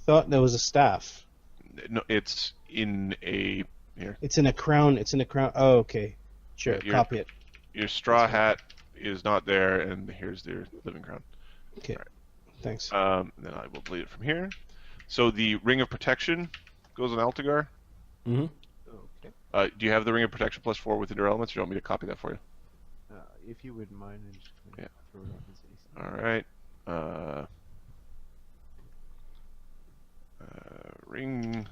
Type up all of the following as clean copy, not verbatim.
thought there was a staff. No, it's in a here. It's in a crown. It's in a crown. Oh, okay. Sure. Yeah, Copy it. your straw hat is not there, and here's their living crown. Okay. Right. Thanks. Then I will delete it from here. So the Ring of Protection goes on Altagar. Mm-hmm. Okay. Do you have the Ring of Protection +4 with your elements, or do you want me to copy that for you? If you wouldn't mind, and just Yeah. throw it on his AC. All right. Ring.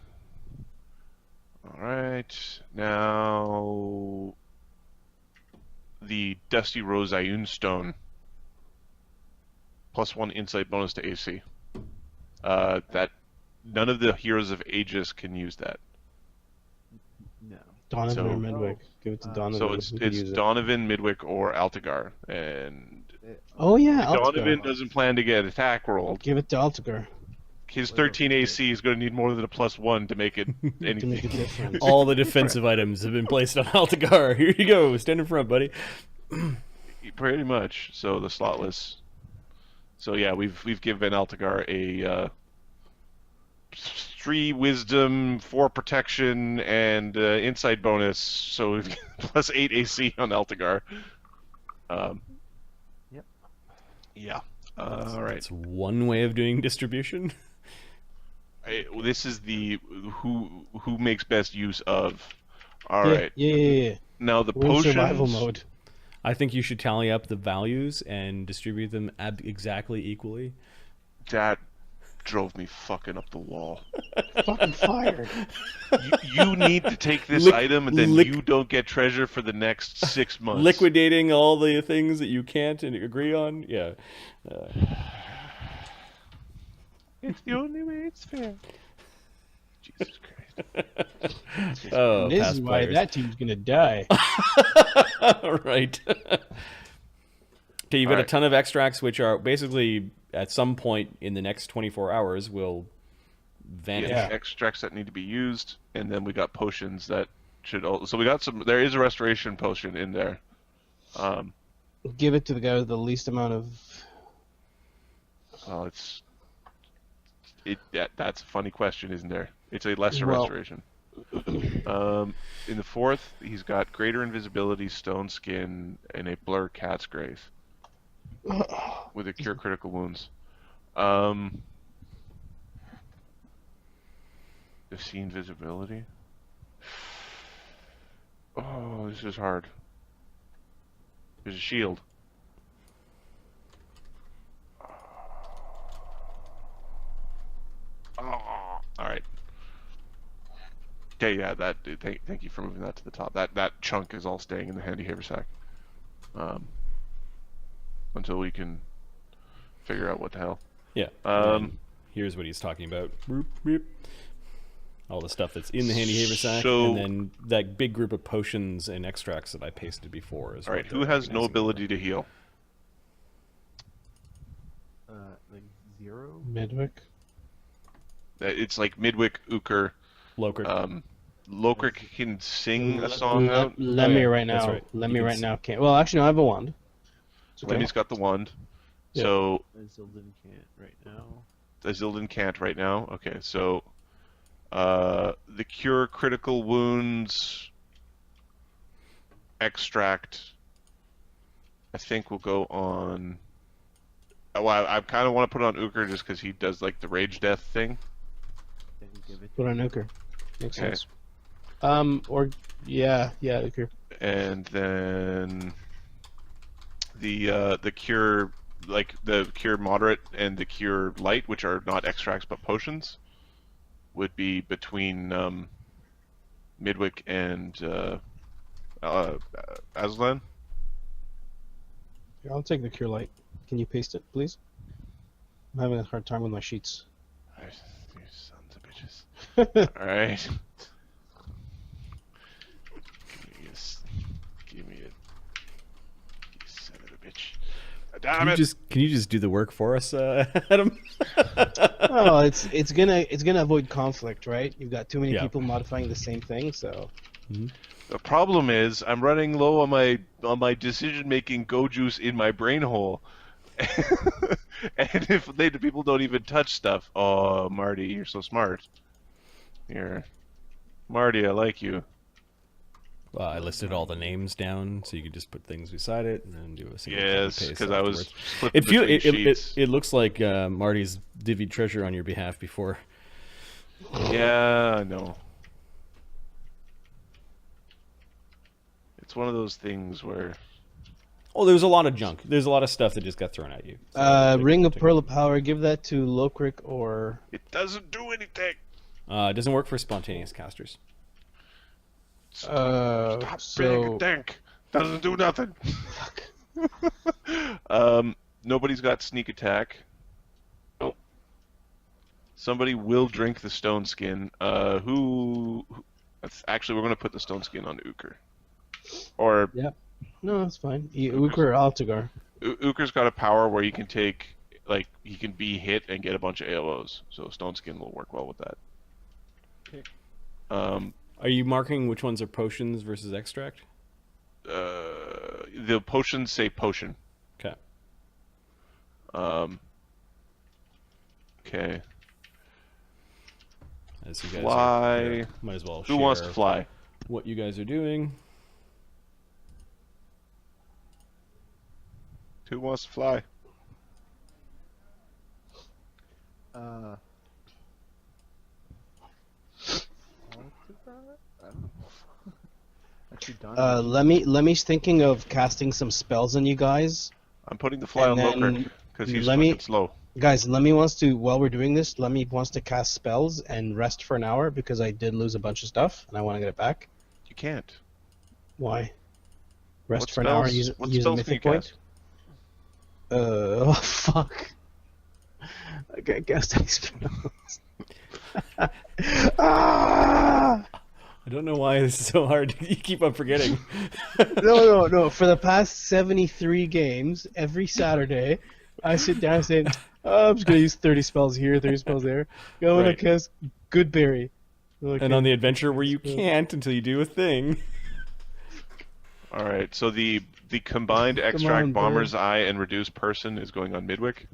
All right. Now the Dusty Rose Ioun Stone. +1 insight bonus to AC. That none of the heroes of Aegis can use that. No. Donovan so- or Midwick. Give it to Donovan. So Who could it's use it? Donovan, Midwick, or Altagar, and Oh yeah, Donovan Altagar. doesn't plan to get attack rolled. Give it to Altagar His 13 AC is going to need more than a +1 to make it to make a anything. difference. All the defensive items have been placed on Altagar. Here you go. Stand in front, buddy. Pretty much. So the slotless. So yeah, we've given Altagar a 3 wisdom, 4 protection, and insight bonus. So we've +8 AC on Altagar. Yep. Yeah. All right. That's one way of doing distribution. This is the who makes best use of. All yeah, right. Yeah. Now the We're in potions. survival mode. I think you should tally up the values and distribute them exactly equally. That drove me fucking up the wall. Fucking fired. You need to take this item, and then you don't get treasure for the next 6 months. Liquidating all the things that you can't agree on. Yeah. It's the only way it's fair. Jesus Christ. Oh, This past is why players. that team's gonna die. Right. Okay, you've got a Alright. ton of extracts, which are basically at some point in the next 24 hours will vanish. Yeah, extracts that need to be used, and then we got potions that should. So we got some. There is a restoration potion in there. Give it to the guy with the least amount of. Well, that's a funny question, isn't there? It's a lesser Well- restoration. In the 4th, he's got greater invisibility, stone skin, and a blur cat's grace with a cure critical wounds. Does see invisibility? Oh, this is hard. There's a shield. Oh, all right. Okay, yeah. Thank you for moving that to the top. That chunk is all staying in the handy haversack. Until we can figure out what the hell. Yeah. And here's what he's talking about. Boop, boop. All the stuff that's in the handy haversack, So- and then that big group of potions and extracts that I pasted before. Is All right. what Who they're has no organizing. ability to heal? Like 0. Midwick. It's like Midwick, Uker, Lokert. Lokrik can sing a song out. Lemmy yeah, right that's now. right. Lemmy You can right s- now can't. Well, actually, no, I have a wand. It's okay. Lemmy's got the wand. Yeah. So Zildin can't right now. Azildin can't right now. Okay, so the cure critical wounds extract I think will go on. Well, I kind of want to put it on Uker just because he does like the rage death thing. Then give it Put on Uker. Makes Okay. sense. Or yeah, Uker. And then the cure, like the cure moderate and the cure light, which are not extracts but potions, would be between Midwick and Aslan. Here, I'll take the cure light. Can you paste it, please? I'm having a hard time with my sheets. You sons of bitches. All right. Give me it. You son of a bitch. Damn it. Can you just do the work for us, Adam? Oh, it's gonna avoid conflict, right? You've got too many Yeah. people modifying the same thing, so The problem is I'm running low on my decision making go juice in my brain hole, And if the people don't even touch stuff, oh, Marty, you're so smart. Marty, I like you. Well, I listed all the names down, so you could just put things beside it and then do a single Yes, copy paste because I was afterwards. flipping between sheets. It looks like Marty's divvied treasure on your behalf before. Yeah, I know. It's one of those things where... Oh, there was a lot of junk. There's a lot of stuff that just got thrown at you. So Ring of Pearl of Power. Give that to Lokrik or. It doesn't do anything. It doesn't work for spontaneous casters. Stop being a dink. Doesn't do nothing. Nobody's got sneak attack. Nope. Somebody will drink the stone skin. Who? Actually, we're going to put the stone skin on Uker. Or Yep. No, that's fine. Uker or Altagar. Uker's got a power where he can take, like, he can be hit and get a bunch of AOs. So stone skin will work well with that. Okay. Are you marking which ones are potions versus extract? The potions say potion. Okay. Okay. As you guys Fly. are here, might as well Who wants to share fly? what you guys are doing. Who wants to fly? I don't know. Actually, Don. Lemmy's thinking of casting some spells on you guys. I'm putting the fly on And then Lokrik because he's let me- fucking slow. Guys, Lemmy wants to, while we're doing this, Lemmy wants to cast spells and rest for an hour because I did lose a bunch of stuff and I want to get it back. You can't. Why? Rest What for an hour and spells- what use a spells can you mythic point? cast? Oh, fuck. I got casting spells. Ah! I don't know why this is so hard. You keep on forgetting. No. For the past 73 games, every Saturday, I sit down and say, oh, I'm just going to use 30 spells here, 30 spells there. Going Right. to cast Goodberry. Okay. And on the adventure where you can't until you do a thing. All right. So the combined extract on, Bomber's Eye and reduce person is going on Midwick.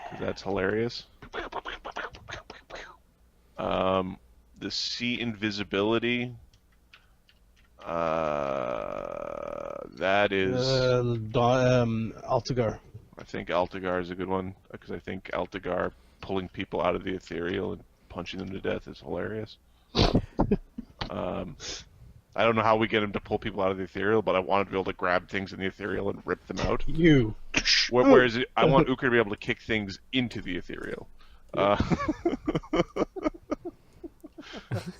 'Cause that's hilarious. The sea invisibility. That is. Altagar. I think Altagar is a good one because I think Altagar pulling people out of the ethereal and punching them to death is hilarious. I don't know how we get him to pull people out of the ethereal, but I want him to be able to grab things in the ethereal and rip them out. You. Whereas I want Uker to be able to kick things into the ethereal.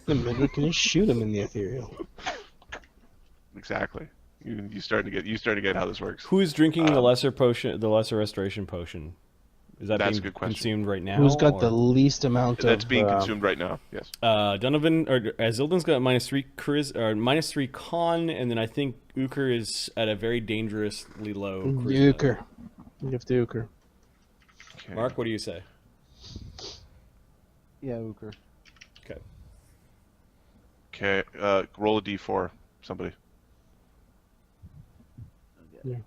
The Midwick can just shoot him in the ethereal. Exactly. You starting to get how this works. Who's drinking the lesser potion, the lesser restoration potion? Is that That's being a good question. consumed right now? Who's got or- the least amount That's of... being consumed right now. Yes. Donovan or Zildan's got -3 or -3 con, and then I think Uker is at a very dangerously low. charisma. Uker. Give to Uker. Okay. Mark, what do you say? Yeah, Uker. Okay. Okay. Roll a d4. Somebody. Okay. Yeah.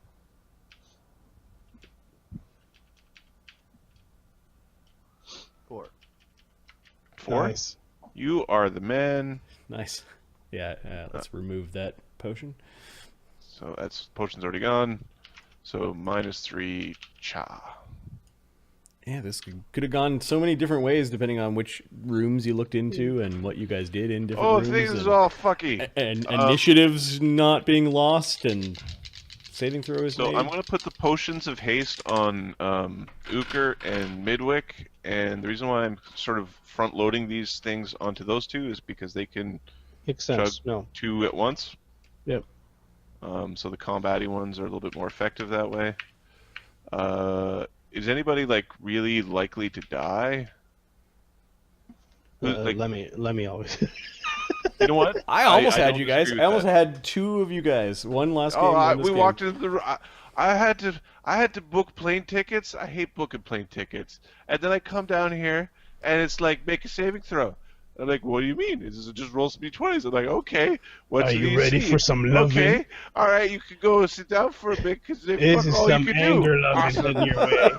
Four. 4. Nice. You are the man. Nice. Yeah. Let's remove that potion. So that's potion's already gone. So -3 cha. Yeah, this could have gone so many different ways depending on which rooms you looked into and what you guys did in different Oh, rooms. things is and, all fucky. and initiatives not being lost and saving throws So made. I'm going to put the potions of haste on Uker and Midwick, and the reason why I'm sort of front-loading these things onto those two is because they can Makes sense. Chug. No. 2 at once. Yep. So the combating ones are a little bit more effective that way. Is anybody like really likely to die? Like, Let me always. you know what? I almost had don't you guys. disagree I with almost that. had 2 of you guys. One last game. Oh, one this we game. walked into the. I had to book plane tickets. I hate booking plane tickets. And then I come down here, and it's like make a saving throw. I'm like, what do you mean? It just rolls some d20s. I'm like, okay. What's Are the you ready DC? for some loving? Okay. All right, you can go sit down for a bit because This is all you some can anger do. loving Awesome. in your way.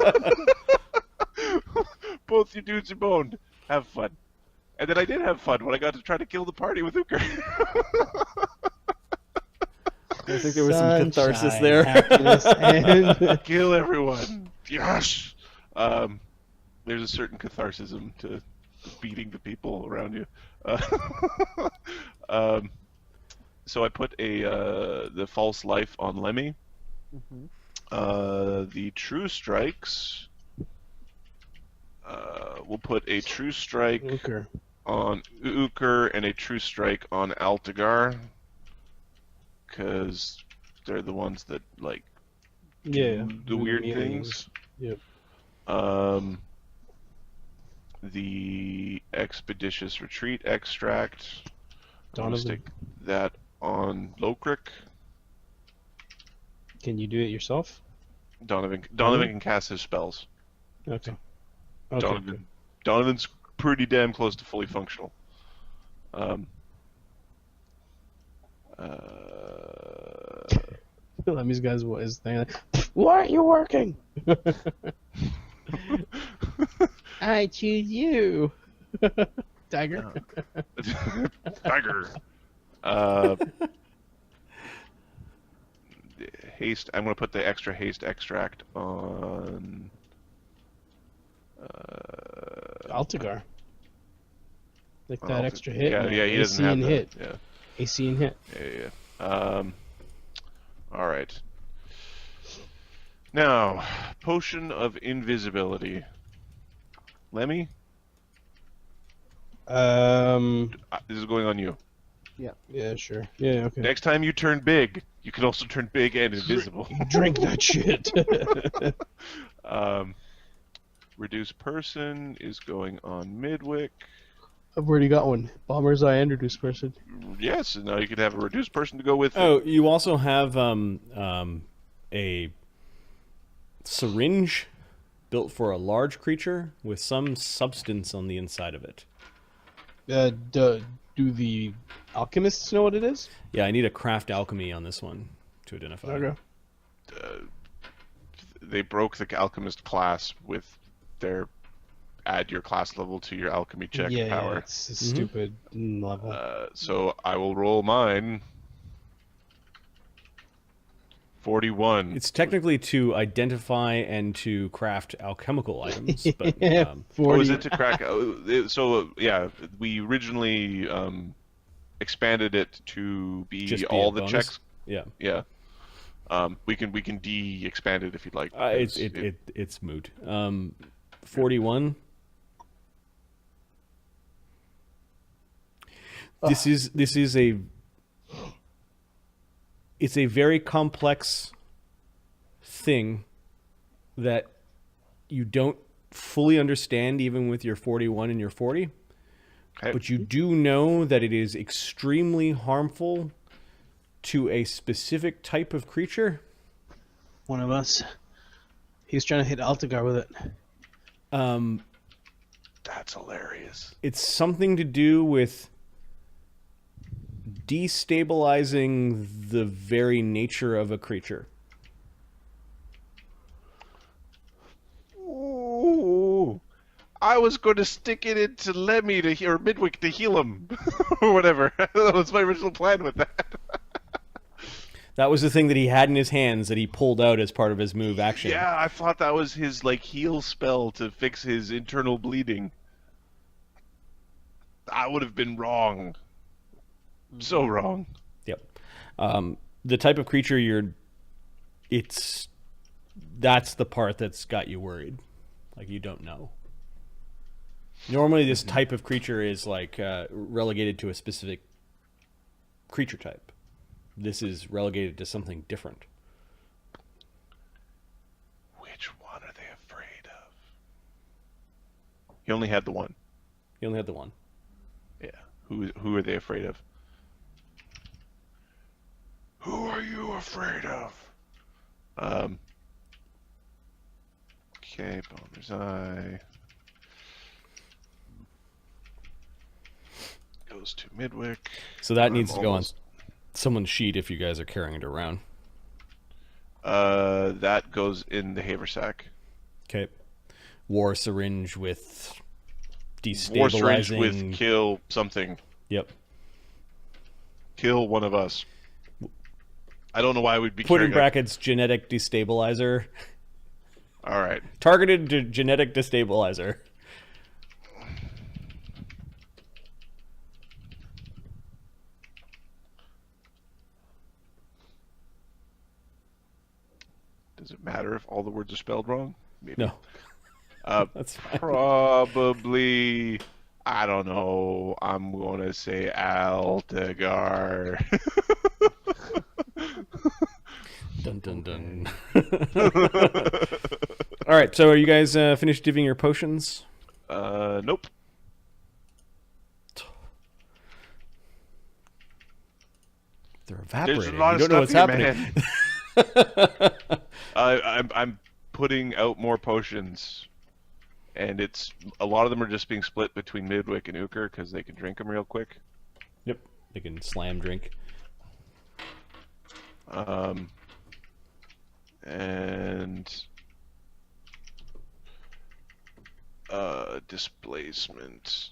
Both you dudes are boned. Have fun. And then I did have fun when I got to try to kill the party with Uker. I think there was some catharsis Sunshine, there. happiness, and Kill everyone. Yes. There's a certain catharsis to beating the people around you. So I put the false life on Lemmy. The true strikes. We'll put a true strike Uker. on Uker and a true strike on Altagar, because they're the ones that like Yeah. the weird meanings. things. Yep. The expeditious retreat extract. I'm gonna Donovan, stick that on Lokrik. can you do it yourself? Donovan can cast his spells. Okay. Donovan's pretty damn close to fully functional. Lemmy's guys, what is thing? Why aren't you working? I choose you. Tiger. Tiger. Haste. I'm gonna put the extra haste extract on. Altagar. Like that Alta- extra hit. Yeah, man. yeah, he doesn't AC have and that. hit. Yeah, AC and hit. yeah. All right. Now, potion of invisibility. Lemmy, this is going on you. Yeah, sure. Yeah, okay. Next time you turn big, you can also turn big and invisible. Drink that shit. Reduce person is going on Midwick. I've already got one. Bomber's Eye and Reduced Person. Yes, and now you can have a reduced person to go with it. Oh, you also have a syringe built for a large creature with some substance on the inside of it. Do the alchemists know what it is? Yeah, I need a craft alchemy on this one to identify. Okay. They broke the alchemist class with their add your class level to your alchemy check Yeah, power. it's a stupid level. So I will roll mine. 41. It's technically to identify and to craft alchemical items, but Yeah, 40. Oh, is it to crack? Yeah, we originally expanded it to be just be all a the bonus? checks. Yeah, Yeah. We can de-expand it if you'd like. it's moot. 41. This is a. It's a very complex thing that you don't fully understand even with your 41 and your 40. Okay. But you do know that it is extremely harmful to a specific type of creature. One of us. He was trying to hit Altagar with it. That's hilarious. It's something to do with destabilizing the very nature of a creature. Ooh, I was going to stick it into Lemmy or Midwick to heal him, or whatever. That was my original plan with that. That was the thing that he had in his hands that he pulled out as part of his move action. Yeah, I thought that was his heal spell to fix his internal bleeding. I would have been wrong. So wrong. Yep. The type of creature that's the part that's got you worried. Like, you don't know. Normally this type of creature is relegated to a specific creature type. This is relegated to something different. Which one are they afraid of? He only had the one. You only had the one. Yeah. Who are they afraid of? Who are you afraid of? Okay, Bomber's Eye. goes to Midwick. So that I'm needs to go on almost- someone's sheet if you guys are carrying it around. That goes in the haversack. Okay. War syringe with destabilizing. War syringe with kill something. Yep. Kill one of us. I don't know why we'd be Put in carrying brackets genetic destabilizer. All right. Targeted genetic destabilizer. Does it matter if all the words are spelled wrong? Maybe. No. That's fine. Probably. I don't know. I'm going to say Altagar. Dun dun dun. All right, so are you guys finished divvying your potions? Nope. They're There's evaporating. a lot You of don't know stuff what's here, happening. man. I'm putting out more potions, and a lot of them are just being split between Midwick and Uker because they can drink them real quick. Yep, they can slam drink. And displacement.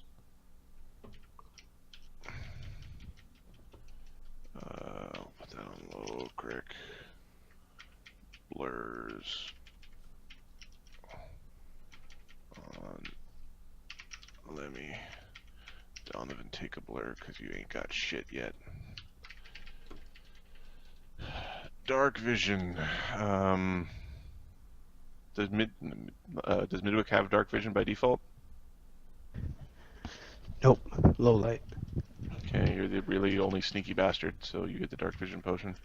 I'll put that on low, crick. Blurs. On. Let me, Donovan, take a blur because you ain't got shit yet. Dark vision. Does Midwick have dark vision by default? Nope. Low light. Okay, you're the really only sneaky bastard, so you get the dark vision potion.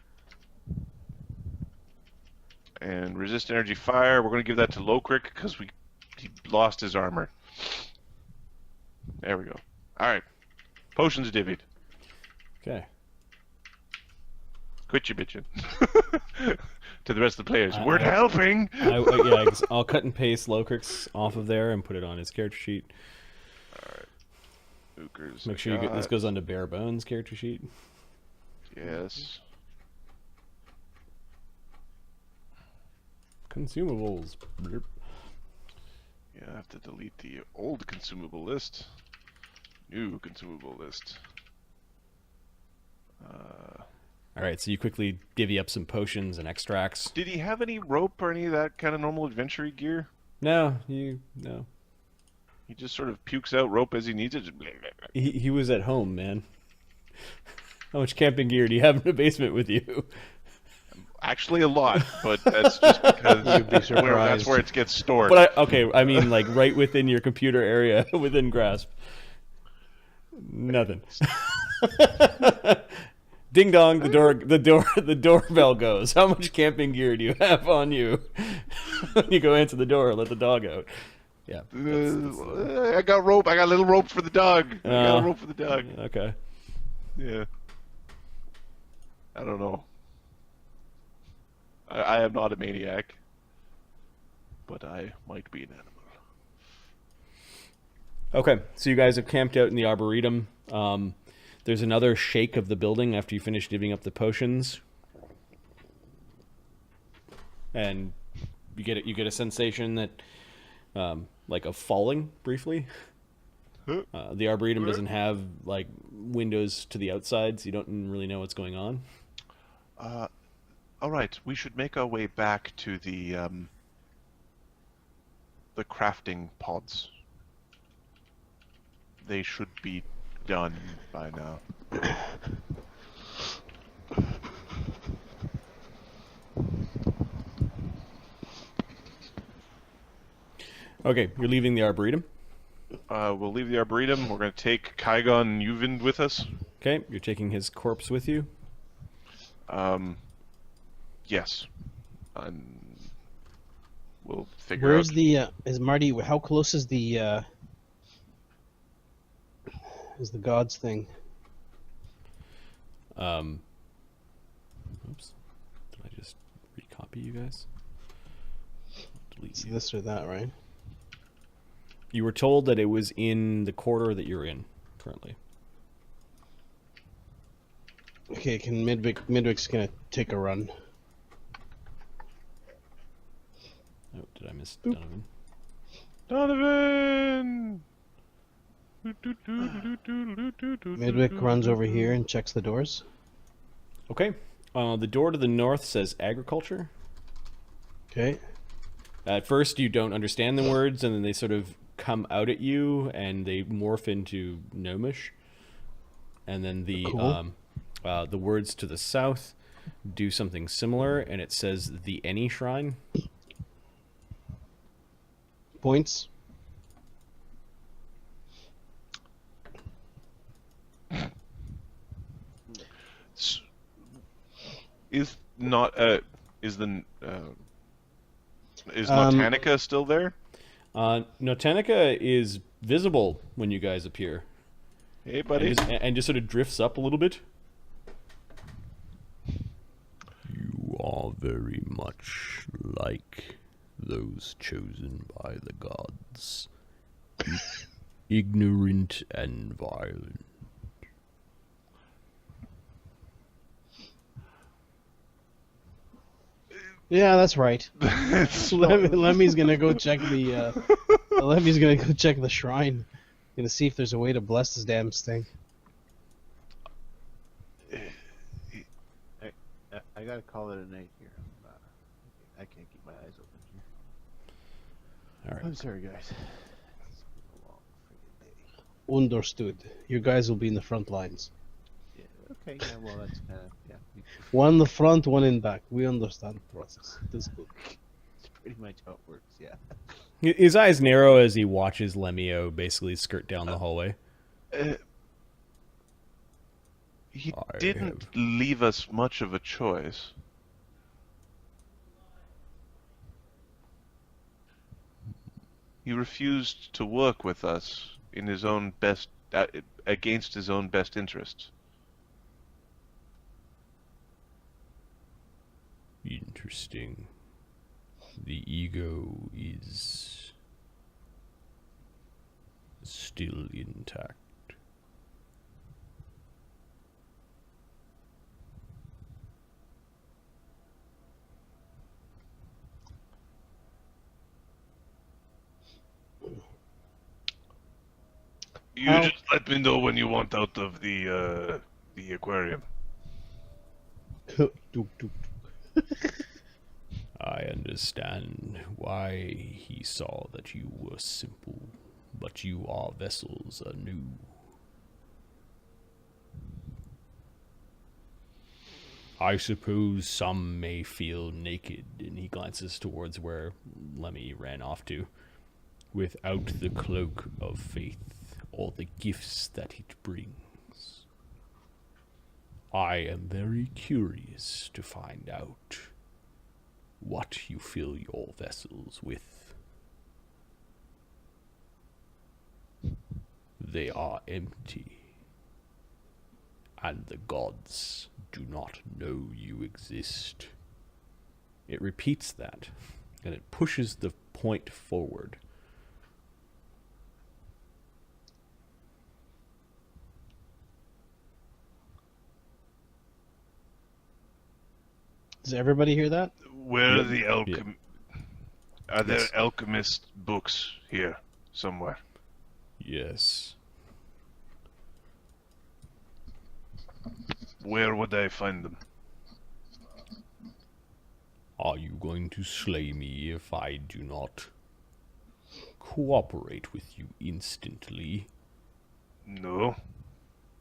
And resist energy fire. We're gonna give that to Lowcrick because he lost his armor. There we go. All right, potions divvied. Okay. Quit your bitching. To the rest of the players, we're helping. Yeah, I'll cut and paste Locrick's off of there and put it on his character sheet. Ukers, Make sure this goes onto Bare Bones character sheet. Yes. Consumables. Blurp. Yeah, I have to delete the old consumable list. New consumable list. All right, so you quickly divvy up some potions and extracts. Did he have any rope or any of that kind of normal adventure gear? No. He just sort of pukes out rope as he needs it. He was at home, man. How much camping gear do you have in the basement with you? Actually, a lot, but that's just because You'd be surprised. that's where it gets stored. But I mean, like right within your computer area, within grasp. Nothing. Ding dong, the doorbell goes. How much camping gear do you have on you? You go answer the door, let the dog out. Yeah. I got rope. I got a little rope for the dog. I got a rope for the dog. Okay. Yeah. I don't know. I am not a maniac, but I might be an animal. Okay, so you guys have camped out in the Arboretum. There's another shake of the building after you finish divvying up the potions. And you get a sensation that like of falling briefly. The Arboretum doesn't have like windows to the outside, so you don't really know what's going on. All right, we should make our way back to the crafting pods. They should be done by now. Okay, you're leaving the Arboretum. We'll leave the Arboretum. We're going to take Kygon and Uvind with us. Okay, you're taking his corpse with you. Yes. We'll figure Where's out. the is Marty? How close is the gods thing? Oops. Did I just recopy you guys? Delete It's you. this or that, right? You were told that it was in the corridor that you're in currently. Okay, can Midwick's gonna take a run. Oh, did I miss Boop. Donovan! Midwick runs over here and checks the doors. Okay. The door to the north says agriculture. Okay. At first, you don't understand the words, and then they sort of come out at you, and they morph into gnomish. And then Cool. the words to the south do something similar, and it says the Any Shrine. Points. Is Notanica still there? Notanica is visible when you guys appear, Hey, buddy. and just sort of drifts up a little bit. You are very much like those chosen by the gods, ignorant and violent. Yeah, that's right. Lemmy's gonna go check the. Lemmy's gonna go check the shrine. Gonna see if there's a way to bless this damn thing. I gotta call it a night here. I can't keep my eyes open here. All right. I'm sorry, guys. It's been a long friggin' day. Understood. You guys will be in the front lines. Yeah, okay, yeah, well, that's kind of, yeah. One in the front, one in back. We understand the process. That's good. It's pretty much how it works, yeah. His eyes narrow as he watches Lemio basically skirt down the hallway. He I didn't leave us much of a choice. He refused to work with us in his own best, against his own best interests. Interesting. The ego is still intact. You just let me know when you want out of the aquarium. Dook, dook. I understand why he saw that you were simple, but you are vessels anew. I suppose some may feel naked, and he glances towards where Lemmy ran off to, without the cloak of faith or the gifts that it brings. I am very curious to find out what you fill your vessels with. They are empty, and the gods do not know you exist. It repeats that, and it pushes the point forward. Does everybody hear that? Where are the Yeah. Are there Yes. alchemist books here somewhere? Yes. Where would I find them? Are you going to slay me if I do not cooperate with you instantly? No.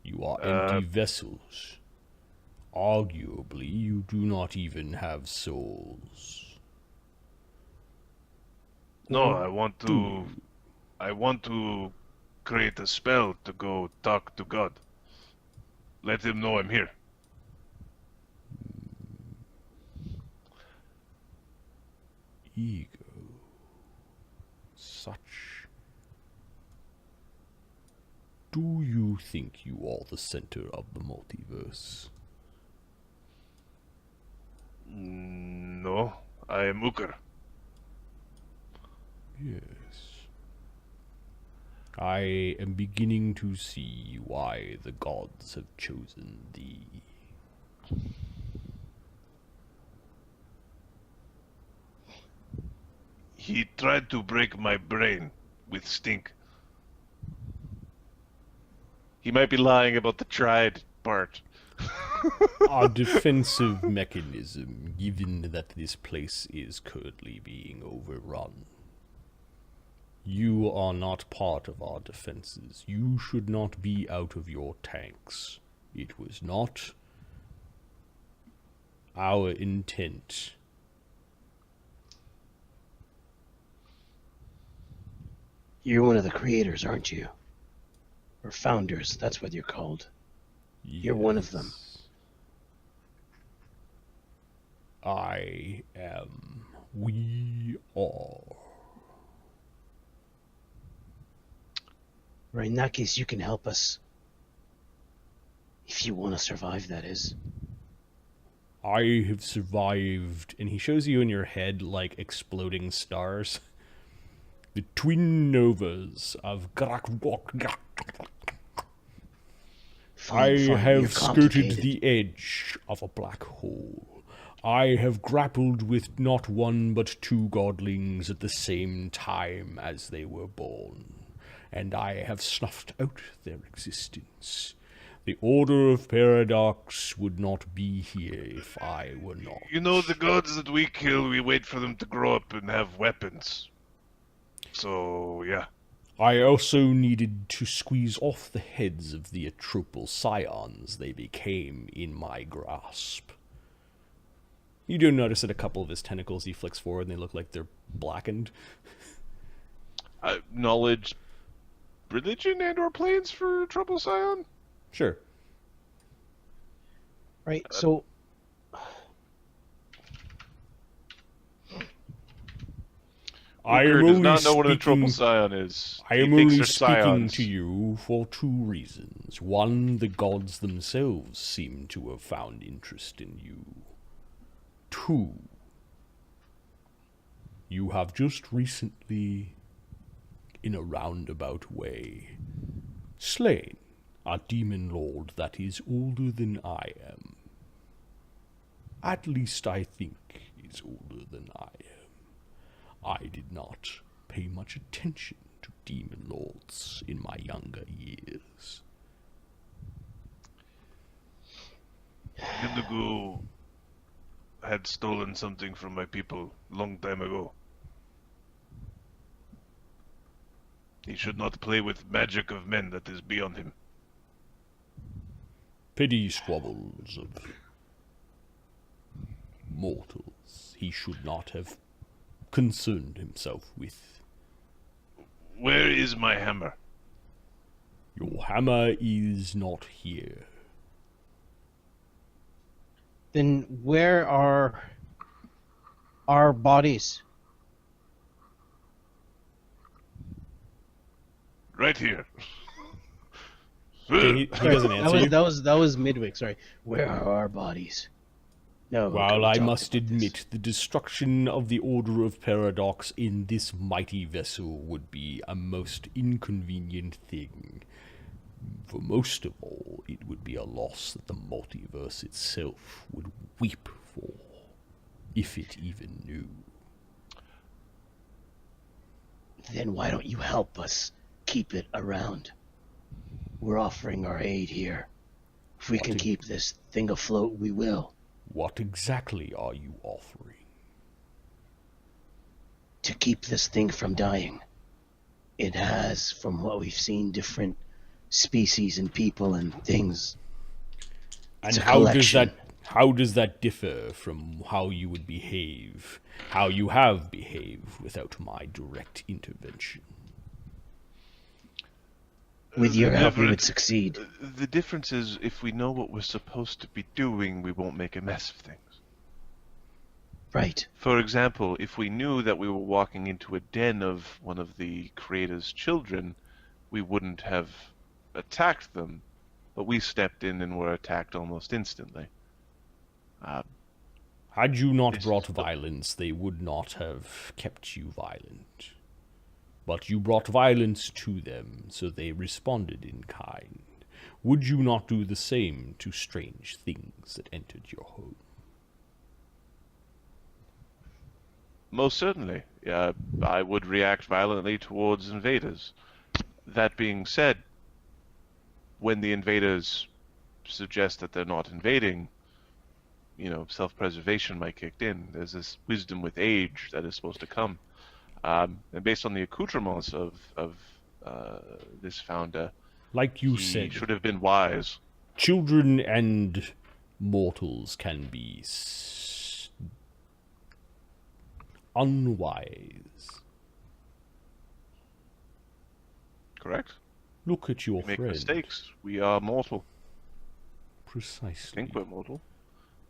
You are empty vessels. Arguably, you do not even have souls. No, I want to create a spell to go talk to God. Let him know I'm here. Ego. Such. Do you think you are the center of the multiverse? No, I am Ukar. Yes. I am beginning to see why the gods have chosen thee. He tried to break my brain with stink. He might be lying about the tried part. Our defensive mechanism, given that this place is currently being overrun. You are not part of our defenses. You should not be out of your tanks. It was not our intent. You're one of the creators, aren't you? Or founders, that's what you're called. You're one of them. I am. We are. Right, in that case, you can help us. If you want to survive, that is. I have survived, and he shows you in your head, like, exploding stars. The twin novas of I have skirted the edge of a black hole. I have grappled with not one but two godlings at the same time as they were born, and I have snuffed out their existence. The Order of Paradox would not be here if I were not. You know, the gods that we kill, we wait for them to grow up and have weapons. So, yeah. I also needed to squeeze off the heads of the atropal scions they became in my grasp. You do notice that a couple of his tentacles he flicks forward and they look like they're blackened. Knowledge, religion, and or plans for Trouble Scion? Sure. Right, so... I am does only not know what a Trouble speaking... Scion is. I am only speaking to you for two reasons. One, the gods themselves seem to have found interest in you. Two, you have just recently, in a roundabout way, slain a demon lord that is older than I am. At least I think is older than I am. I did not pay much attention to demon lords in my younger years. Indigo had stolen something from my people long time ago. He should not play with magic of men that is beyond him. Petty squabbles of mortals he should not have concerned himself with. Where is my hammer? Your hammer is not here. Then where are our bodies? Right here. Okay, he doesn't answer you. That was Midwick, sorry. Where are our bodies? No. While I must admit the destruction of the Order of Paradox in this mighty vessel would be a most inconvenient thing. For most of all, it would be a loss that the multiverse itself would weep for, if it even knew. Then why don't you help us keep it around? We're offering our aid here. If we can keep this thing afloat, we will. What exactly are you offering? To keep this thing from dying. It has, from what we've seen, different species and people and things. And how does that differ from how you would behave, how you have behaved without my direct intervention? With your help, we would succeed. The difference is, if we know what we're supposed to be doing, we won't make a mess of things. Right. For example, if we knew that we were walking into a den of one of the Creator's children, we wouldn't have attacked them, but we stepped in and were attacked almost instantly. Had you not brought violence, they would not have kept you violent. But you brought violence to them, so they responded in kind. Would you not do the same to strange things that entered your home? Most certainly. I would react violently towards invaders. That being said, when the invaders suggest that they're not invading, self-preservation might kick in. There's this wisdom with age that is supposed to come. And based on the accoutrements of this founder, Like you he said, should have been wise. children and mortals can be unwise. Correct? Look at your We make friend. mistakes. We are mortal. Precisely. Think we're mortal.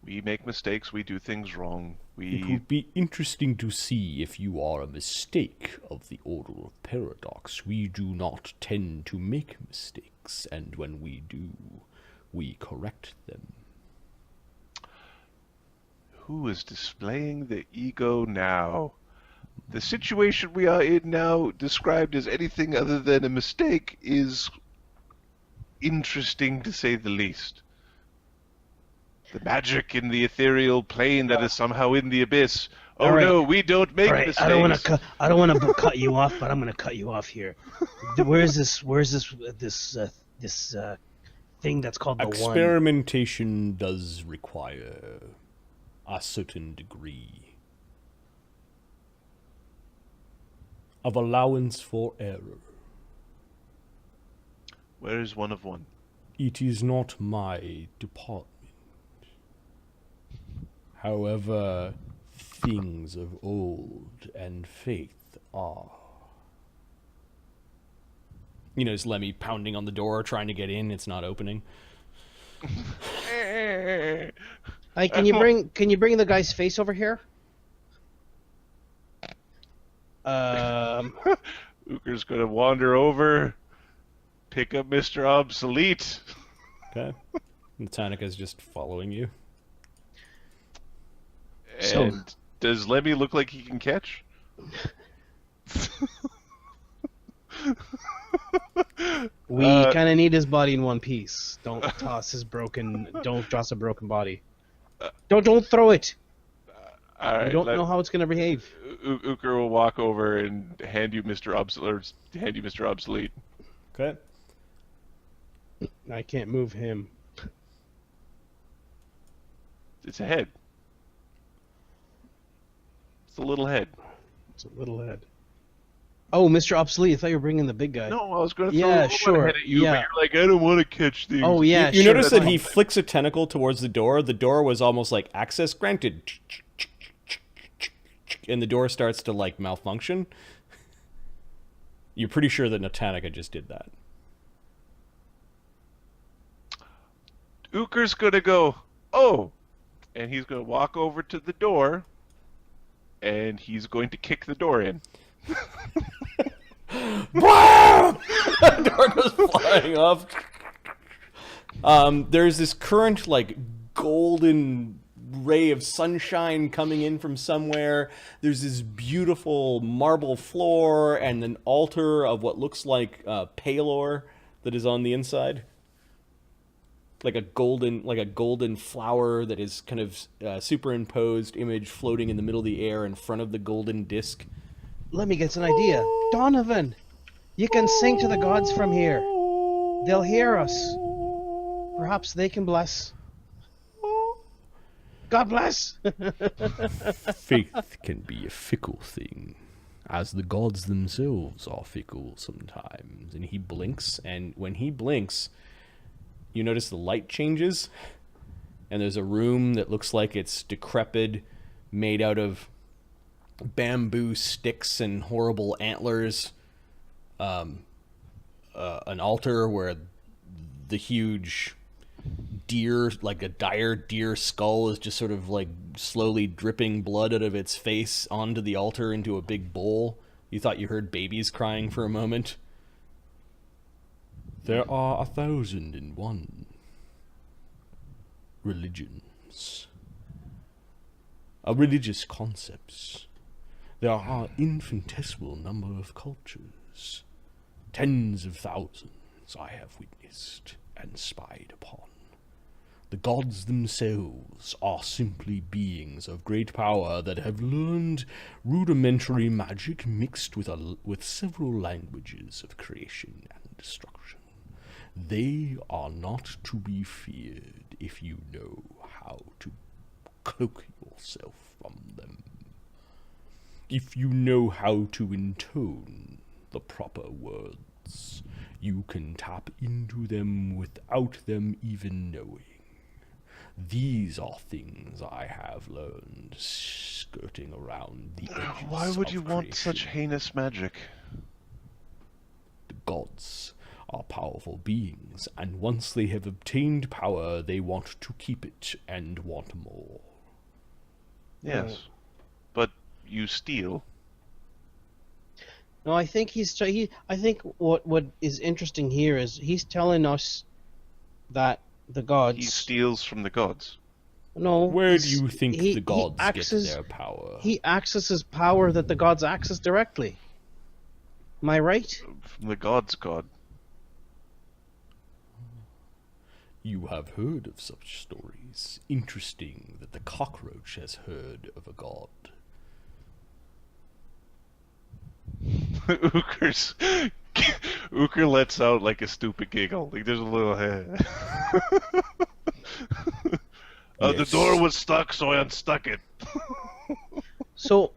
We make mistakes. We do things wrong. It would be interesting to see if you are a mistake of the Order of Paradox. We do not tend to make mistakes, and when we do, we correct them. Who is displaying the ego now? The situation we are in now, described as anything other than a mistake, is interesting to say the least. The magic in the ethereal plane that is somehow in the abyss. Oh All right. no, we don't make All right, mistakes. I don't want to cut you off, but I'm going to cut you off here. Where's this thing that's called the one? Experimentation does require a certain degree of allowance for error. Where is one of one? It is not my department. However, things of old and faith are. Is Lemmy pounding on the door, trying to get in. It's not opening. Hey, can you bring the guy's face over here? Uker's gonna wander over, pick up Mr. Obsolete. Okay. Tanica's just following you. And does Lemmy look like he can catch? We kind of need his body in one piece. Don't toss a broken body. Don't throw it. All right, We don't know how it's gonna behave. Uker will walk over and hand you Mr. Obsolete. Okay. I can't move him. It's a head. It's a little head. It's a little head. Oh, Mr. Obsolete, I thought you were bringing the big guy. No, I was going to throw Yeah, a sure. head at you, Yeah. but you're like, I don't want to catch things. Oh, yeah, You sure. notice that he flicks a tentacle towards the door. The door was almost like access granted. And the door starts to malfunction. You're pretty sure that Natanica just did that. Uker's going to go, oh, and he's going to walk over to the door, and he's going to kick the door in. The door goes flying off. There's this current, golden ray of sunshine coming in from somewhere. There's this beautiful marble floor and an altar of what looks like palor that is on the inside. Like a golden flower that is kind of superimposed image floating in the middle of the air in front of the golden disc. Let me get an idea. Donovan, you can sing to the gods from here. They'll hear us. Perhaps they can bless. God bless. Faith can be a fickle thing, as the gods themselves are fickle sometimes. And he blinks, and when he blinks, you notice the light changes, and there's a room that looks like it's decrepit, made out of bamboo sticks and horrible antlers. An altar where the huge deer, like a dire deer skull, is just sort of slowly dripping blood out of its face onto the altar into a big bowl. You thought you heard babies crying for a moment. There are 1,001 religions, religious concepts. There are infinitesimal number of cultures. Tens of thousands I have witnessed. and spied upon. The gods themselves are simply beings of great power that have learned rudimentary magic mixed with several languages of creation and destruction. They are not to be feared if you know how to cloak yourself from them. If you know how to intone the proper words, you can tap into them without them even knowing. These are things I have learned skirting around the edges Why would of you want creation. such heinous magic? The gods are powerful beings, and once they have obtained power, they want to keep it and want more. Yes. But you steal. No, I think I think what is interesting here is he's telling us that the gods. He steals from the gods. No. Where do you think he the gods get accesses- their power? He accesses power that the gods access directly. Am I right? From the gods' god. You have heard of such stories. Interesting that the cockroach has heard of a god. Ooker lets out like a stupid giggle. Like there's a little head. The Yes. door was stuck, so I unstuck it. So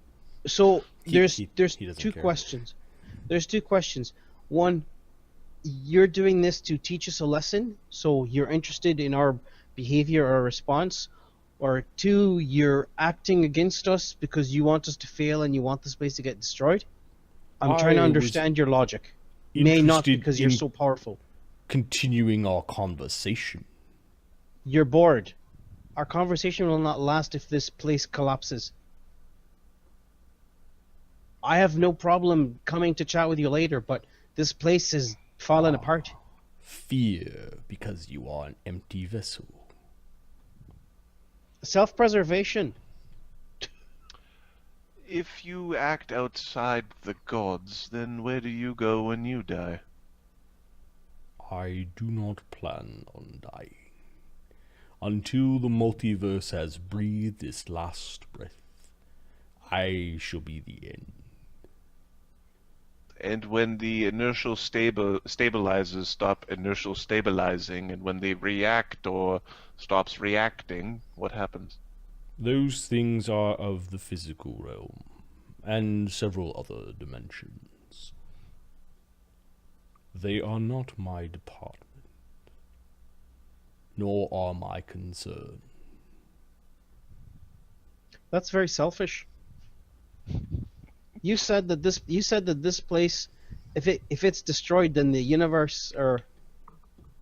there's he doesn't two care. questions. There's two questions. One, you're doing this to teach us a lesson, so you're interested in our behavior or response, or two, you're acting against us because you want us to fail and you want this place to get destroyed. I'm trying to I was understand your logic. May not interested because you're in so powerful. continuing our conversation. You're bored. Our conversation will not last if this place collapses. I have no problem coming to chat with you later, but this place is falling apart. Fear, because you are an empty vessel. Self-preservation. If you act outside the gods, then where do you go when you die? I do not plan on dying. Until the multiverse has breathed its last breath, I shall be the end. And when the inertial stabilizers stop inertial stabilizing, and when they react or stops reacting, what happens? Those things are of the physical realm, and several other dimensions. They are not my department, nor are my concern. That's very selfish. You said that this place, if it's destroyed, then the universe or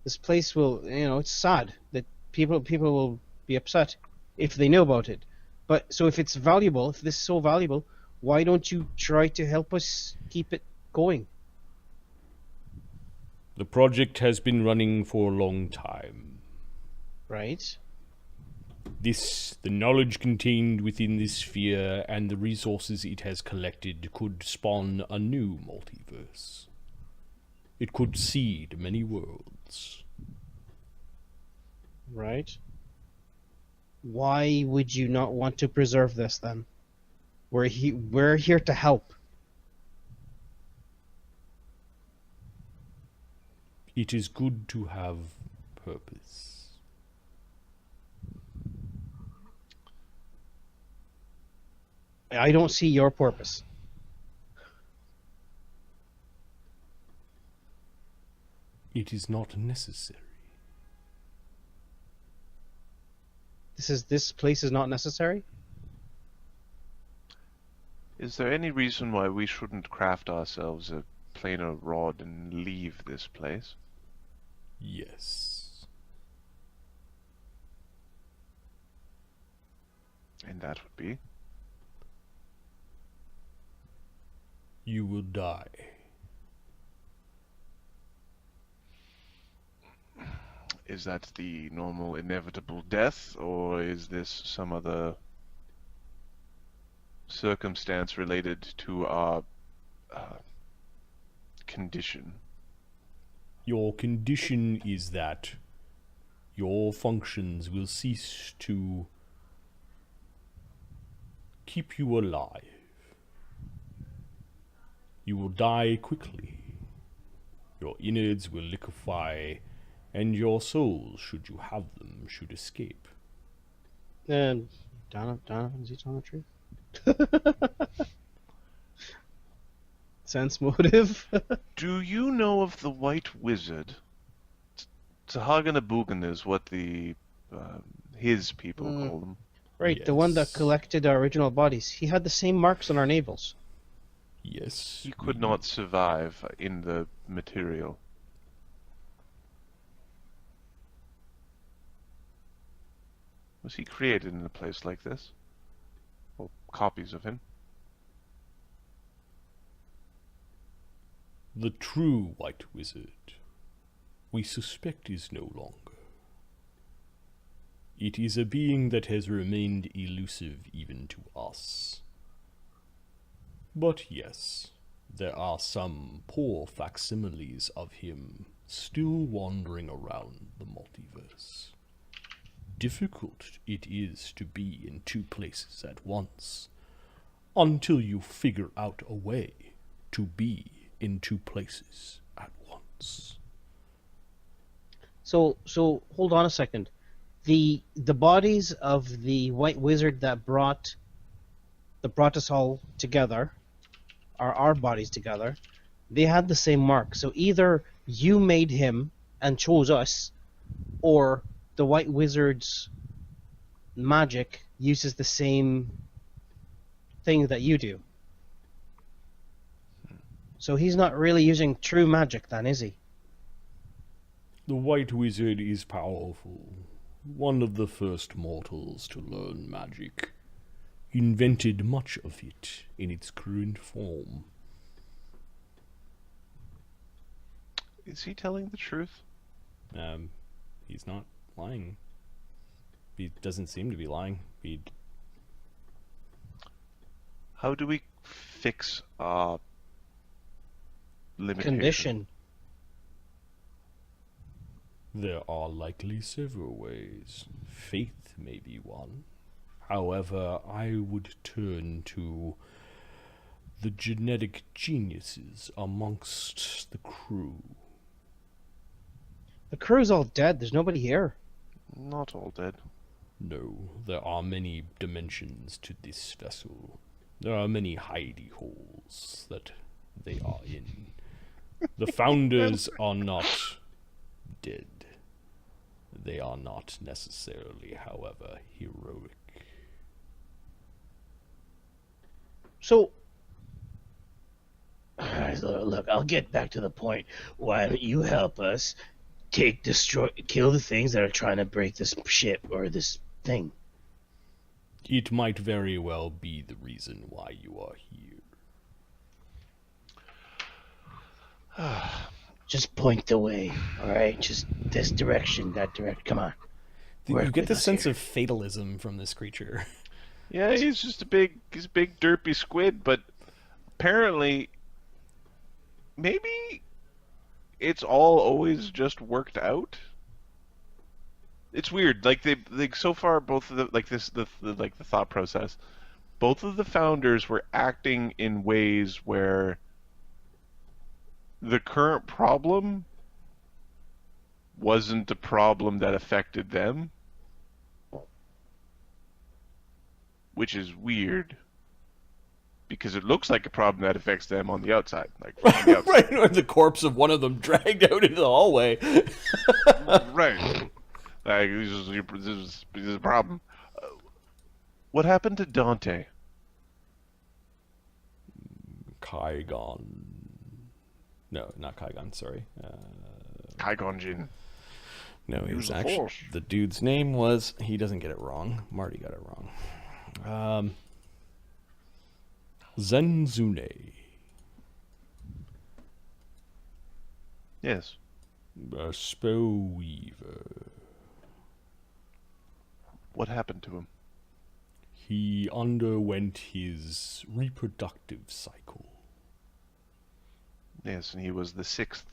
this place will, it's sad that people will be upset if they know about it. But so if it's valuable, if this is so valuable, why don't you try to help us keep it going? The project has been running for a long time. Right? The knowledge contained within this sphere and the resources it has collected could spawn a new multiverse. It could seed many worlds. Right. Why would you not want to preserve this then? We're here to help. It is good to have purpose. I don't see your purpose. It is not necessary. This place is not necessary? Is there any reason why we shouldn't craft ourselves a planar rod and leave this place? Yes. And that would be? You will die. Is that the normal inevitable death, or is this some other circumstance related to our condition? Your condition is that your functions will cease to keep you alive. You will die quickly. Your innards will liquefy, and your souls, should you have them, should escape. And Donovan, is he telling the truth? Sense motive. Do you know of the White Wizard? Sahaganabugan is what the his people call them. Right, the one that Yes. collected our original bodies. He had the same marks on our navels. Yes. He could not survive in the material. Was he created in a place like this? Well, copies of him. The true White Wizard, we suspect, is no longer. It is a being that has remained elusive even to us. But yes, there are some poor facsimiles of him still wandering around the multiverse. Difficult it is to be in two places at once, until you figure out a way to be in two places at once. So hold on a second. The bodies of the White Wizard that brought us all together, our bodies together, they had the same mark. So either you made him and chose us, or the White Wizard's magic uses the same thing that you do. So he's not really using true magic then, is he? The White Wizard is powerful. One of the first mortals to learn magic. Invented much of it in its current form. Is he telling the truth? He's not lying. He doesn't seem to be lying. How do we fix limitation? Condition. There are likely several ways. Faith may be one. However, I would turn to the genetic geniuses amongst the crew. The crew's all dead. There's nobody here. Not all dead. No, there are many dimensions to this vessel. There are many hidey holes that they are in. The founders are not dead. They are not necessarily, however, heroic. So Look, I'll get back to the point. Why don't you help us kill the things that are trying to break this ship or this thing? It might very well be the reason why you are here. Just point the way, all right? Just this direction, that direction. Come on. You Work get with the us sense here. of fatalism from this creature. Yeah, he's just a big derpy squid, but apparently maybe it's all always just worked out. It's weird. Like so far both of the thought process. Both of the founders were acting in ways where the current problem wasn't a problem that affected them, which is weird because it looks like a problem that affects them on the outside, like from the outside. Right, or the corpse of one of them dragged out into the hallway. Right. Like this is a problem. What happened to Dante? Kaigon. No, not Kaigon, sorry. Qui-Gon Jinn. No, he Use was the actually... Force. The dude's name was... He doesn't get it wrong. Marty got it wrong. Zenzune. Yes. A spell weaver. What happened to him? He underwent his reproductive cycle. Yes, and he was the 6th.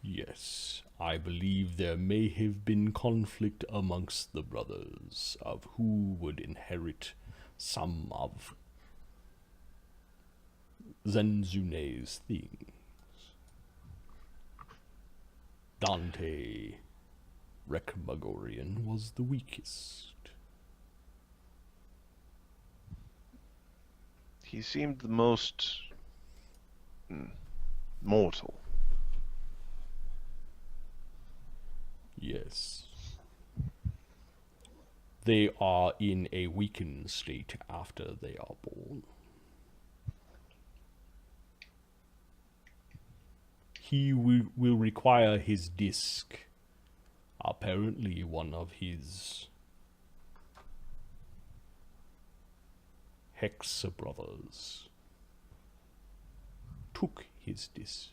Yes, I believe there may have been conflict amongst the brothers of who would inherit some of Zenzune's things. Dante Rekmagorian was the weakest. He seemed the most mortal. Yes. They are in a weakened state after they are born. He will require his disc. Apparently one of his Hexa brothers took his disc.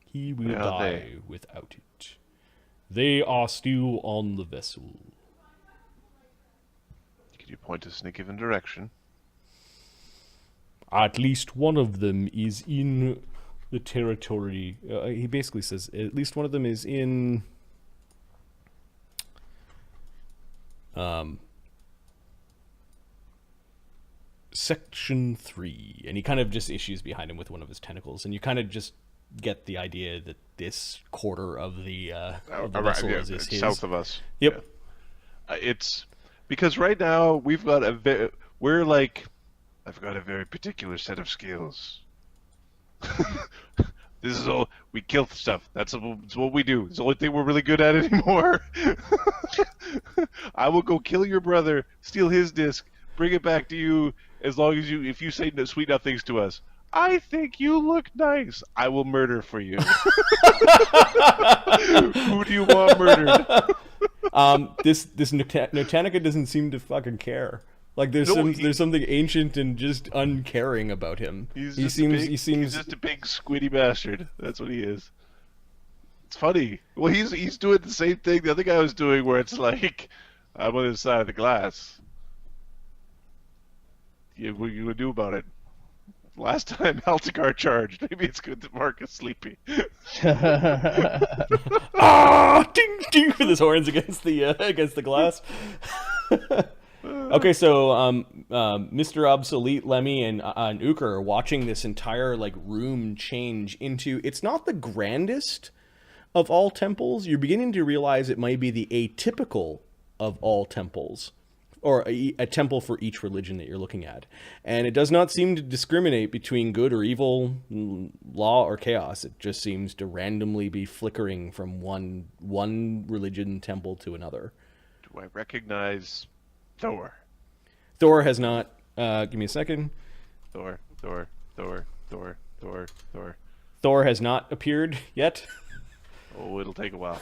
He will Where are die they? without it. They are still on the vessel. Could you point us in a given direction? At least one of them is in the territory. He basically says at least one of them is in Section 3. And he kind of just issues behind him with one of his tentacles. And you kind of just get the idea that this quarter of the vessel is his. South of us. Yep. Yeah. It's because right now we've got we're like, I've got a very particular set of skills. This is all we kill stuff. That's what we do. It's the only thing we're really good at anymore. I will go kill your brother, steal his disc, bring it back to you. As long as if you say sweet nothings to us. I think you look nice. I will murder for you. Who do you want murdered? This Notanica doesn't seem to fucking care. Like there's something ancient and just uncaring about him. He's He's just a big squiddy bastard. That's what he is. It's funny. Well, he's doing the same thing the other guy was doing, where it's like, I'm on the side of the glass. Yeah, what are you gonna do about it? Last time Altagar charged. Maybe it's good that Mark is sleepy. Ding ding with his horns against the glass. Okay, so Mr. Obsolete, Lemmy, and Uker are watching this entire like room change into. It's not the grandest of all temples. You're beginning to realize it might be the atypical of all temples, or a temple for each religion that you're looking at. And it does not seem to discriminate between good or evil, law or chaos. It just seems to randomly be flickering from one religion temple to another. Do I recognize Thor? Thor has not. Give me a second. Thor. Thor has not appeared yet. Oh, it'll take a while.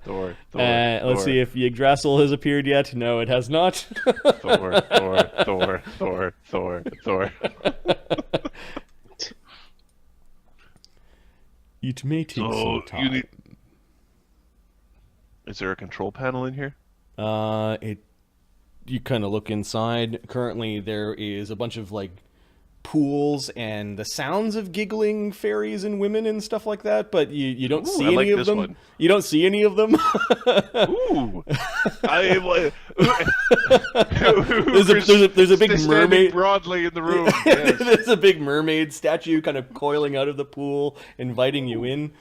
Thor. Let's see if Yggdrasil has appeared yet. No, it has not. Thor. It may take some time. Is there a control panel in here? You kind of look inside. Currently, there is a bunch of like pools and the sounds of giggling fairies and women and stuff like that, but you don't see any like of this them. one. You don't see any of them. Ooh! There's a big mermaid broadly in the room. Yes. There's a big mermaid statue kind of coiling out of the pool, inviting you in.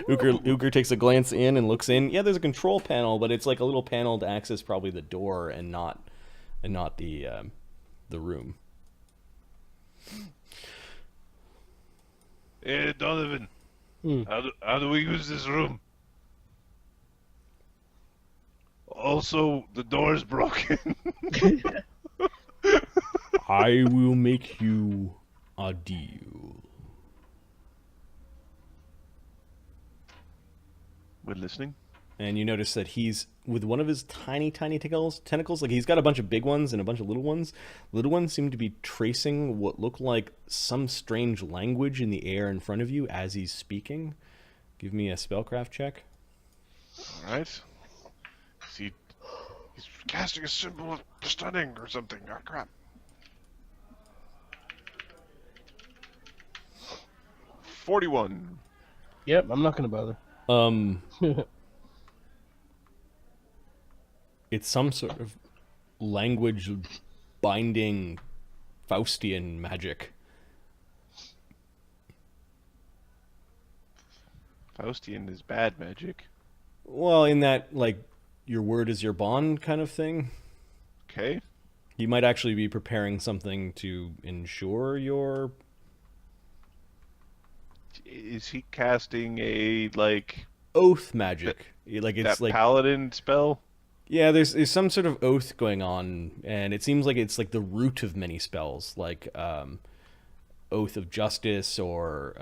Uker takes a glance in and looks in. Yeah, there's a control panel, but it's like a little panel to access probably the door and not the room. Hey, Donovan. How do we use this room? Also, the door's broken. I will make you a deal. We're listening. And you notice that he's with one of his tiny tentacles. Like he's got a bunch of big ones and a bunch of little ones. Little ones seem to be tracing what look like some strange language in the air in front of you as he's speaking. Give me a spellcraft check. All right. He's casting a symbol of stunning or something. Oh, crap. 41. Yep, I'm not gonna bother. It's some sort of language binding Faustian magic. Faustian is bad magic. Well, in that, like, your word is your bond kind of thing. Okay. You might actually be preparing something to ensure your... Is he casting a, like... oath magic. Like, it's that like... paladin spell? Yeah, there's some sort of oath going on, and it seems like it's like the root of many spells, like Oath of Justice or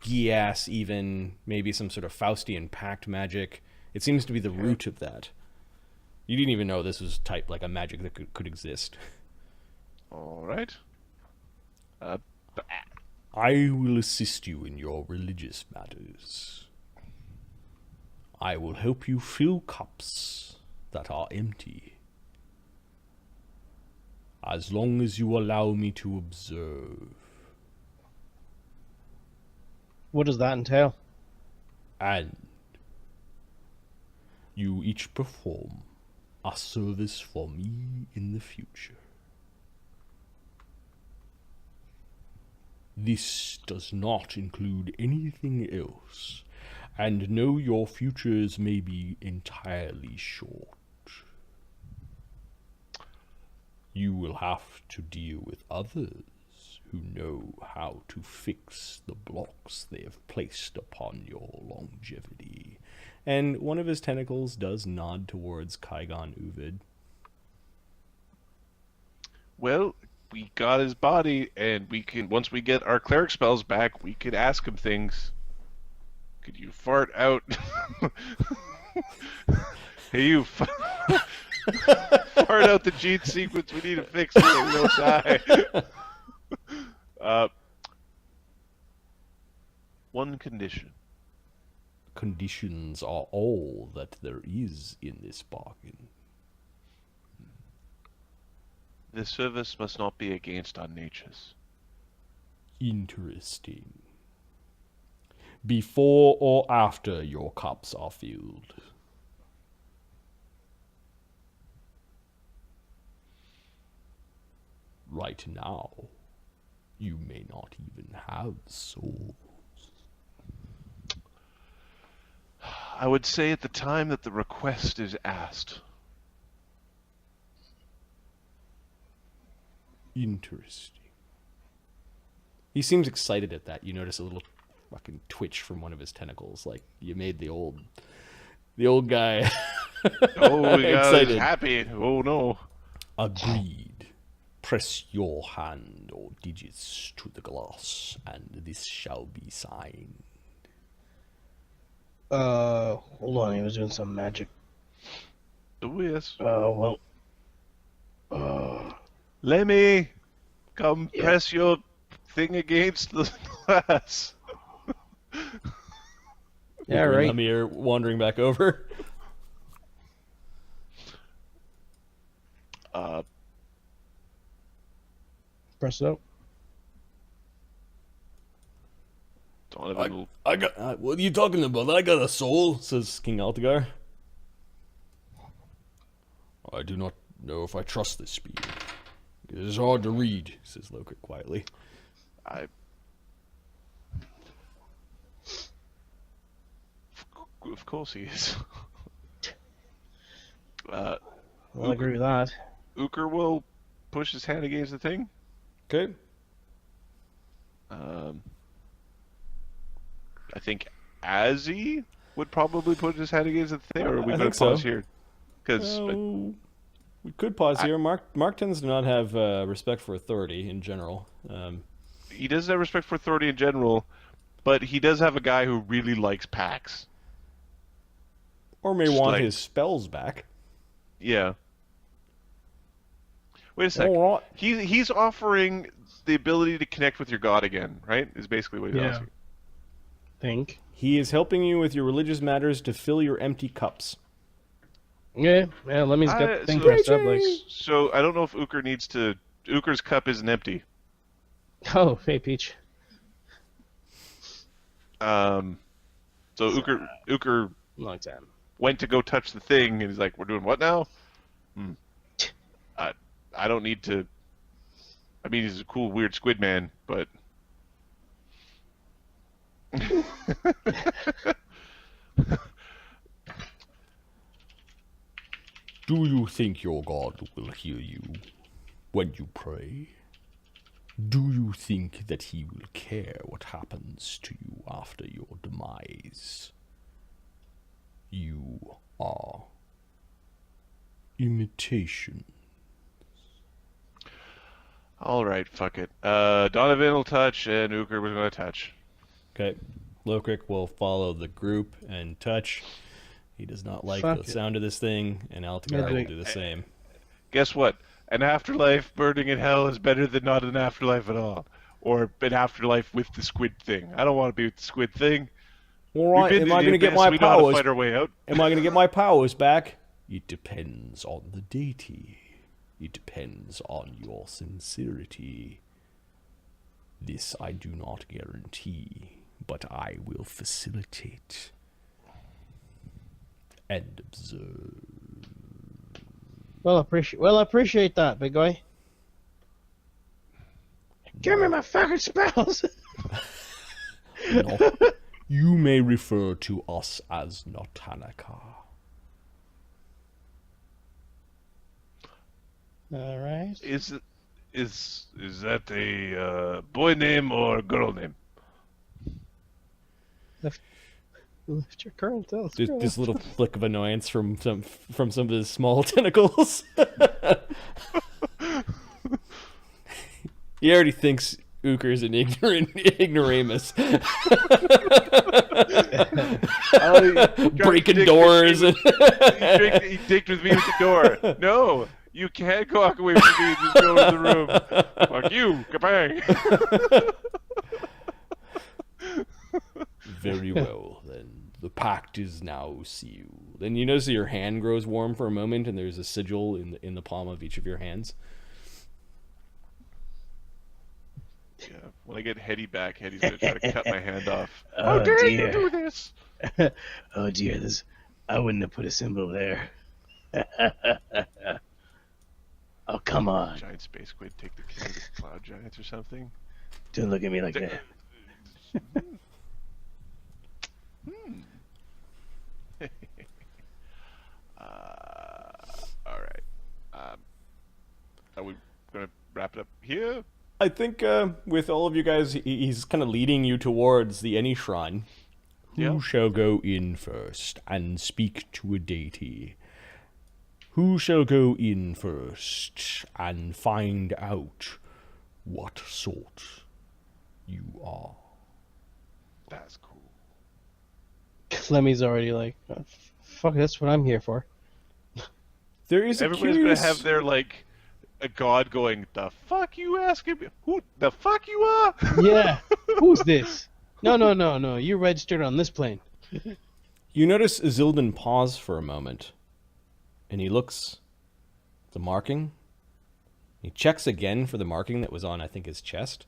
Gias, even maybe some sort of Faustian pact magic. It seems to be the root of that. You didn't even know this was typed like a magic that could exist. All right. I will assist you in your religious matters. I will help you fill cups that are empty, as long as you allow me to observe. What does that entail? And you each perform a service for me in the future. This does not include anything else, and know your futures may be entirely short. You will have to deal with others who know how to fix the blocks they have placed upon your longevity. And one of his tentacles does nod towards Kaigon Uvid. Well, we got his body, and we can, once we get our cleric spells back, we could ask him things. Could you fart out? Hey, you fart out the gene sequence we need to fix so we don't die. One condition. Conditions are all that there is in this bargain. The service must not be against our natures. Interesting. Before or after your cups are filled? Right now, you may not even have souls. I would say at the time that the request is asked. Interesting. He seems excited at that. You notice a little fucking twitch from one of his tentacles, like you made the old guy. Oh, yeah, excited. he's happy. Oh no. Agreed. Press your hand or digits to the glass, and this shall be signed. Hold on, he was doing some magic. Oh yes. Well. Lemmy, come Yeah. press your thing against the glass. Yeah, right. Lemire wandering back over. Press it out. Donovan will... I got. What are you talking about? I got a soul, says King Altagar. I do not know if I trust this speed. It is hard to read, says Lokrit quietly. Of course he is. I'll agree with that. Uker will push his hand against the thing. Okay. I think Azzy would probably put his hand against the thing, or are we I going think to pause so. here? Because We could pause here. Mark tends to not have respect for authority in general. he doesn't have respect for authority in general, but he does have a guy who really likes packs. Or may Just want like- his spells back. Yeah. Wait a sec. All right. He's offering the ability to connect with your god again, right? Is basically what he's Yeah. asking. Think. He is helping you with your religious matters to fill your empty cups. Yeah, let me get the thing so- pressed up. Like, So I don't know if Uker needs to. Uker's cup isn't empty. oh, hey, Peach. So Uker Long time. went to go touch the thing, and he's like, "We're doing what now?" I don't need to. I mean, he's a cool, weird squid man, but Do you think your God will hear you when you pray? Do you think that he will care what happens to you after your demise? You are imitation. all right, fuck it. Donovan will touch, and Uker was going to touch. Okay. Lokrik will follow the group and touch. He does not like Fuck the it. sound of this thing, and Altagar will do the same. Guess what? An afterlife burning in hell is better than not an afterlife at all, or an afterlife with the squid thing. I don't want to be with the squid thing. All right, We've been am I to going to the get my abyss, we know how to powers? fight our way out. Am I going to get my powers back? It depends on the deity. It depends on your sincerity. This I do not guarantee, but I will facilitate and observe. Well, appreciate that, big guy. Give me my fucking spells. No, you may refer to us as Notanaka. All right. Is that a boy name or girl name? Lift your curl tail. There's this little flick of annoyance from some of his small tentacles. He already thinks Uker's an ignoramus. Breaking doors. He dicked with me with the door. No, you can't walk away from me and just go to the room. Fuck you, kabang. Very well, then. The pact is now sealed. Then you notice that your hand grows warm for a moment, and there's a sigil in the palm of each of your hands. Yeah, when I get Hetty back, Hetty's gonna try to cut my hand off. Oh, How dare dear. you do this? Oh dear, I wouldn't have put a symbol there. Oh, come on. Giant space squid take the king of the cloud giants or something? Don't look at me like that. All right. Are we gonna wrap it up here? I think with all of you guys, he's kind of leading you towards the Any Shrine. Yeah. Who shall go in first and speak to a deity? Who shall go in first and find out what sort you are? That's cool. Clemmy's already like, oh, fuck, that's what I'm here for. There is a Everybody's curious... gonna have their like a god going, the fuck you asking me? Who the fuck you are? Yeah. Who's this? No. You registered on this plane. You notice Isildan pause for a moment, and he looks at the marking. He checks again for the marking that was on, I think, his chest,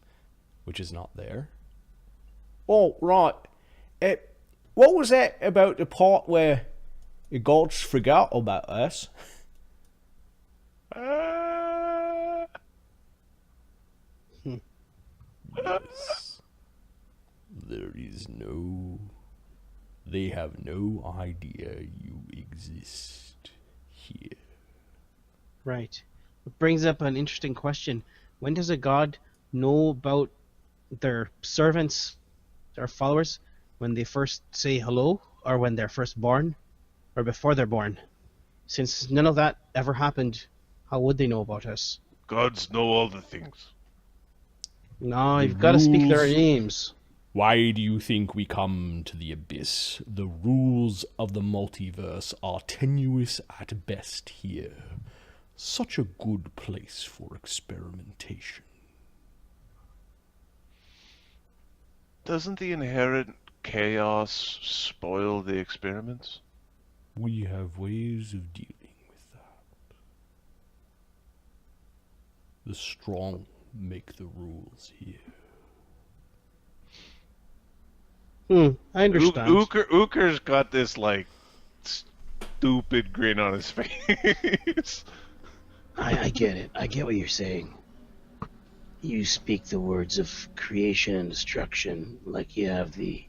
which is not there. Oh, right. What was that about the part where the gods forgot about us? Yes. There is no... They have no idea you exist here. Right. It brings up an interesting question. When does a god know about their servants, their followers, when they first say hello, or when they're first born, or before they're born? Since none of that ever happened, how would they know about us? Gods know all the things. No, The you've got to speak their rules- names. Why do you think we come to the Abyss? The rules of the multiverse are tenuous at best here. Such a good place for experimentation. Doesn't the inherent chaos spoil the experiments? We have ways of dealing with that. The strong make the rules here. I understand. Uker's got this like stupid grin on his face. I get it. I get what you're saying. You speak the words of creation and destruction like you have the